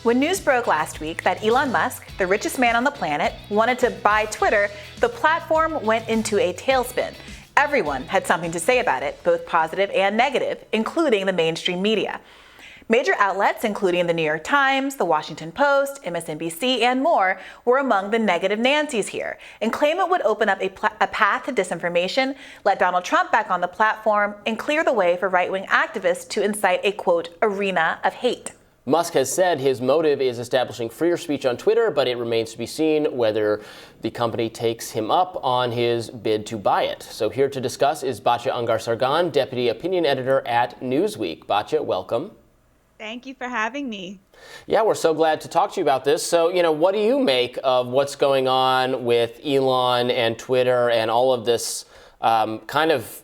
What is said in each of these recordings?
When news broke last week that Elon Musk, the richest man on the planet, wanted to buy Twitter, the platform went into a tailspin. Everyone had something to say about it, both positive and negative, including the mainstream media. Major outlets, including the New York Times, the Washington Post, MSNBC, and more, were among the negative Nancys here and claim it would open up a path to disinformation, let Donald Trump back on the platform, and clear the way for right-wing activists to incite a, quote, arena of hate. Musk has said his motive is establishing freer speech on Twitter, but it remains to be seen whether the company takes him up on his bid to buy it. So here to discuss is Batya Ungar-Sargon, Deputy Opinion Editor at Newsweek. Batya, welcome. Thank you for having me. Yeah, we're so glad to talk to you about this. So, what do you make of what's going on with Elon and Twitter and all of this kind of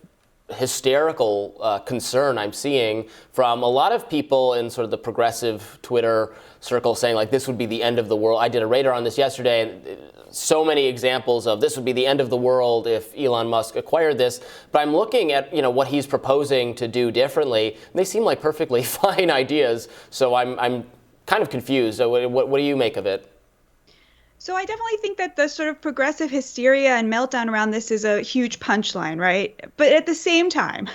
hysterical concern I'm seeing from a lot of people in sort of the progressive Twitter circle saying, like, this would be the end of the world? I did a radar on this yesterday, and so many examples of this would be the end of the world if Elon Musk acquired this. But I'm looking at, what he's proposing to do differently, and they seem like perfectly fine ideas. So I'm kind of confused. So what do you make of it? So I definitely think that the sort of progressive hysteria and meltdown around this is a huge punchline, right? But at the same time,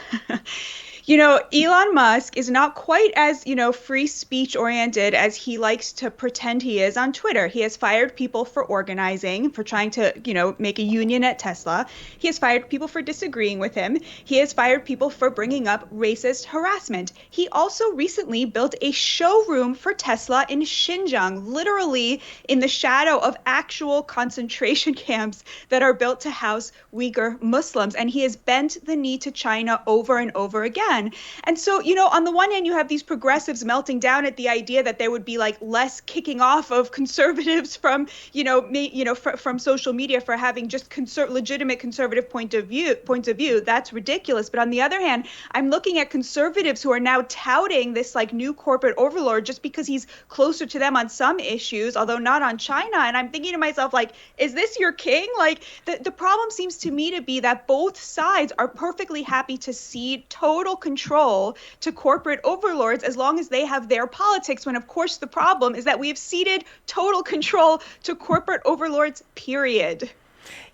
Elon Musk is not quite as, free speech oriented as he likes to pretend he is on Twitter. He has fired people for organizing, for trying to, make a union at Tesla. He has fired people for disagreeing with him. He has fired people for bringing up racist harassment. He also recently built a showroom for Tesla in Xinjiang, literally in the shadow of actual concentration camps that are built to house Uyghur Muslims. And he has bent the knee to China over and over again. And so, on the one hand, you have these progressives melting down at the idea that there would be like less kicking off of conservatives from, from social media for having just legitimate conservative points of view. That's ridiculous. But on the other hand, I'm looking at conservatives who are now touting this like new corporate overlord just because he's closer to them on some issues, although not on China. And I'm thinking to myself, like, is this your king? Like, the problem seems to me to be that both sides are perfectly happy to cede total control to corporate overlords as long as they have their politics, when of course the problem is that we have ceded total control to corporate overlords, period.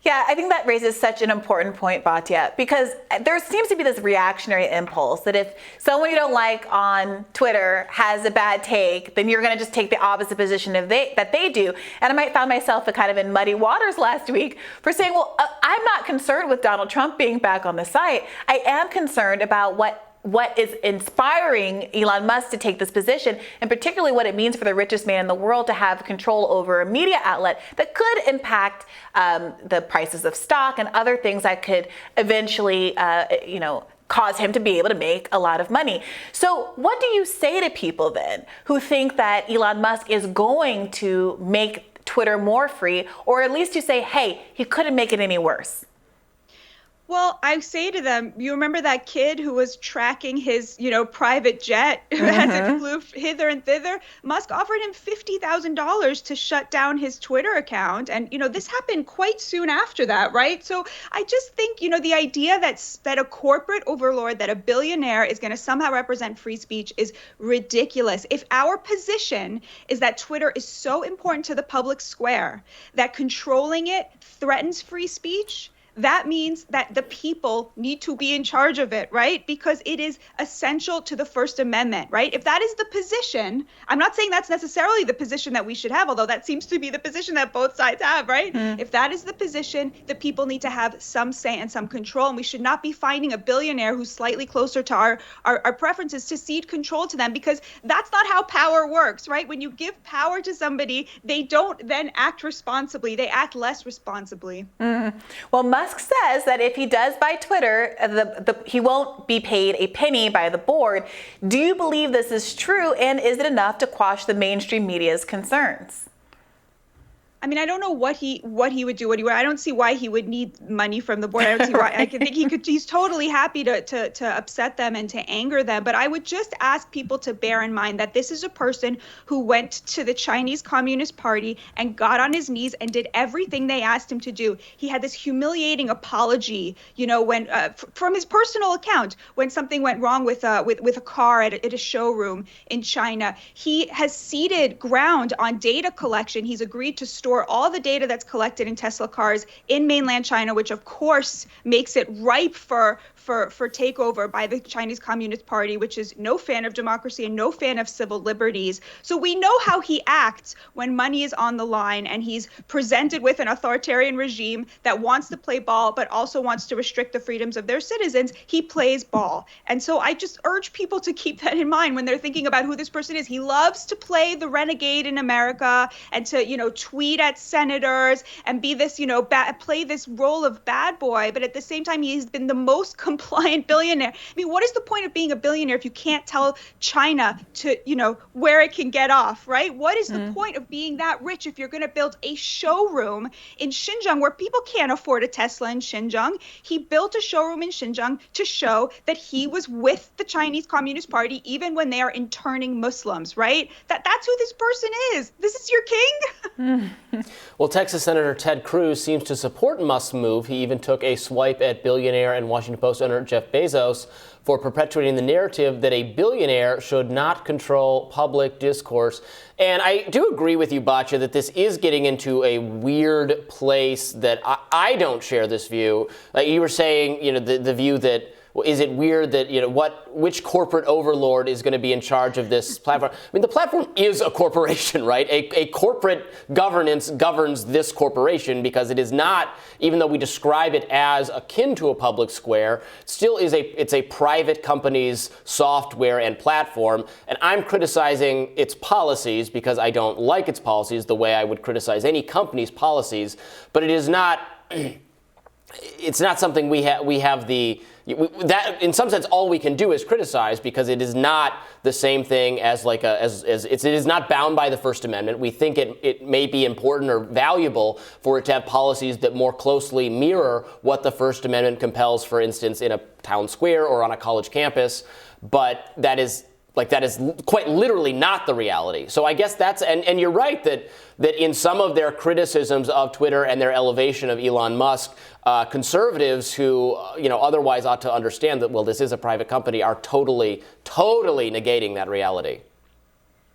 Yeah, I think that raises such an important point, Batya, because there seems to be this reactionary impulse that if someone you don't like on Twitter has a bad take, then you're going to just take the opposite position that they do. And I might find myself kind of in muddy waters last week for saying, well, I'm not concerned with Donald Trump being back on the site. I am concerned about what is inspiring Elon Musk to take this position, and particularly what it means for the richest man in the world to have control over a media outlet that could impact the prices of stock and other things that could eventually, cause him to be able to make a lot of money. So what do you say to people then who think that Elon Musk is going to make Twitter more free, or at least you say, hey, he couldn't make it any worse? Well, I say to them, you remember that kid who was tracking his, private jet as it flew hither and thither? Musk offered him $50,000 to shut down his Twitter account. And, this happened quite soon after that, right? So I just think, the idea that a corporate overlord, that a billionaire is going to somehow represent free speech is ridiculous. If our position is that Twitter is so important to the public square that controlling it threatens free speech, that means that the people need to be in charge of it, right? Because it is essential to the First Amendment, right? If that is the position, I'm not saying that's necessarily the position that we should have, although that seems to be the position that both sides have, right? If that is the position, the people need to have some say and some control, and we should not be finding a billionaire who's slightly closer to our preferences to cede control to them, because that's not how power works, right? When you give power to somebody, they don't then act responsibly. They act less responsibly. Well, Musk says that if he does buy Twitter, he won't be paid a penny by the board. Do you believe this is true, and is it enough to quash the mainstream media's concerns? I mean, I don't know what he would do. I don't see why he would need money from the board. I don't see why. I think he's totally happy to upset them and to anger them. But I would just ask people to bear in mind that this is a person who went to the Chinese Communist Party and got on his knees and did everything they asked him to do. He had this humiliating apology, when from his personal account when something went wrong with a car at a showroom in China. He has ceded ground on data collection. He's agreed to store all the data that's collected in Tesla cars in mainland China, which of course makes it ripe for takeover by the Chinese Communist Party, which is no fan of democracy and no fan of civil liberties. So we know how he acts when money is on the line and he's presented with an authoritarian regime that wants to play ball but also wants to restrict the freedoms of their citizens. He plays ball. And so I just urge people to keep that in mind when they're thinking about who this person is. He loves to play the renegade in America and to, tweet at senators and be this, play this role of bad boy. But at the same time, he's been the most compliant billionaire. I mean, what is the point of being a billionaire if you can't tell China to, where it can get off, right? What is the point of being that rich if you're going to build a showroom in Xinjiang where people can't afford a Tesla in Xinjiang? He built a showroom in Xinjiang to show that he was with the Chinese Communist Party even when they are interning Muslims, right? That's who this person is. This is your king? Well, Texas Senator Ted Cruz seems to support Musk's move. He even took a swipe at billionaire and Washington Post owner Jeff Bezos for perpetuating the narrative that a billionaire should not control public discourse. And I do agree with you, Batya, that this is getting into a weird place that I don't share this view. Like you were saying, the view that, well, is it weird that, which corporate overlord is going to be in charge of this platform? I mean, the platform is a corporation, right? A corporate governance governs this corporation because it is not, even though we describe it as akin to a public square, still it's a private company's software and platform. And I'm criticizing its policies because I don't like its policies the way I would criticize any company's policies. But it is not, it's not something we have that in some sense all we can do is criticize because it is not the same thing as it is not bound by the First Amendment. We think it may be important or valuable for it to have policies that more closely mirror what the First Amendment compels, for instance, in a town square or on a college campus, but that is quite literally not the reality. So I guess and you're right that in some of their criticisms of Twitter and their elevation of Elon Musk, conservatives who otherwise ought to understand that, well, this is a private company, are totally negating that reality.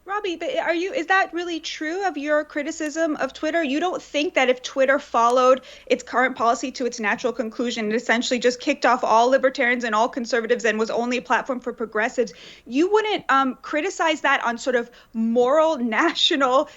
Robbie, but is that really true of your criticism of Twitter? You don't think that if Twitter followed its current policy to its natural conclusion and essentially just kicked off all libertarians and all conservatives and was only a platform for progressives, you wouldn't criticize that on sort of moral, national,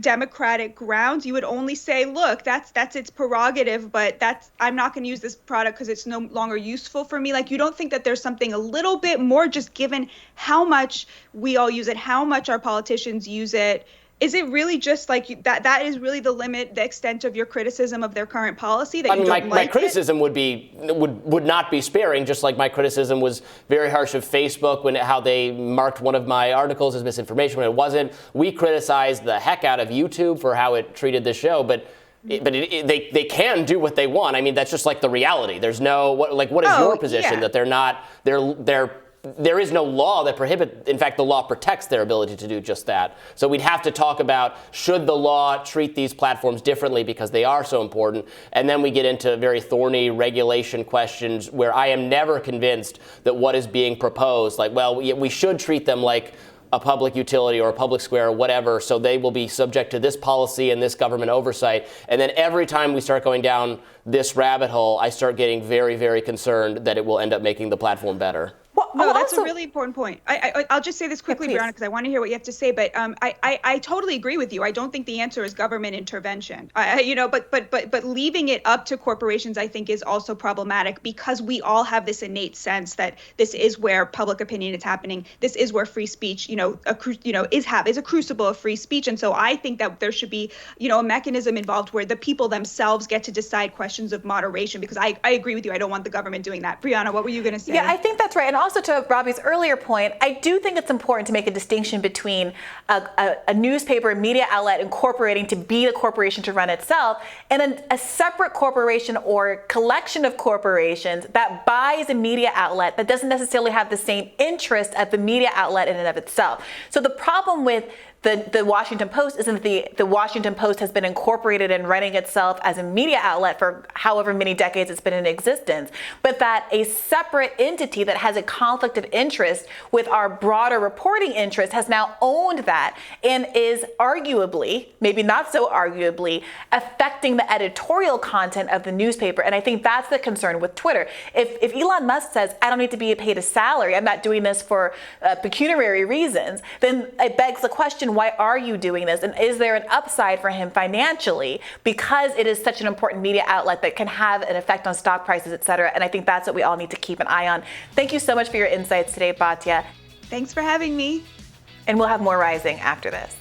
democratic grounds? You would only say, look, that's its prerogative, but I'm not going to use this product because it's no longer useful for me. Like, you don't think that there's something a little bit more, just given how much we all use it, how much our politicians use it? Is it really just like that is really the limit, the extent of your criticism of their current policy? My criticism would not be sparing, just like my criticism was very harsh of Facebook how they marked one of my articles as misinformation when it wasn't. We criticized the heck out of YouTube for how it treated the show, but they can do what they want. I mean, that's just like the reality. There's no what is your position? Yeah. That there is no law that prohibits. In fact, the law protects their ability to do just that. So we'd have to talk about, should the law treat these platforms differently because they are so important? And then we get into very thorny regulation questions where I am never convinced that what is being proposed, we should treat them like a public utility or a public square or whatever, so they will be subject to this policy and this government oversight. And then every time we start going down this rabbit hole, I start getting very, very concerned that it will end up making the platform better. Well, no, that's a really important point. I'll just say this quickly, Brianna, because I want to hear what you have to say. But I totally agree with you. I don't think the answer is government intervention. But leaving it up to corporations, I think, is also problematic because we all have this innate sense that this is where public opinion is happening. This is where free speech, is a crucible of free speech. And so I think that there should be, a mechanism involved where the people themselves get to decide questions of moderation. Because I agree with you. I don't want the government doing that. Brianna, what were you going to say? Yeah, I think that's right. And also to Robbie's earlier point, I do think it's important to make a distinction between a newspaper and media outlet incorporating to be a corporation to run itself and a separate corporation or collection of corporations that buys a media outlet that doesn't necessarily have the same interest as the media outlet in and of itself. So the problem with the Washington Post isn't that the Washington Post has been incorporated and running itself as a media outlet for however many decades it's been in existence, but that a separate entity that has a conflict of interest with our broader reporting interest has now owned that and is arguably, maybe not so arguably, affecting the editorial content of the newspaper. And I think that's the concern with Twitter. If Elon Musk says, I don't need to be paid a salary, I'm not doing this for pecuniary reasons, then it begs the question, why are you doing this? And is there an upside for him financially because it is such an important media outlet that can have an effect on stock prices, et cetera? And I think that's what we all need to keep an eye on. Thank you so much for your insights today, Batya. Thanks for having me. And we'll have more Rising after this.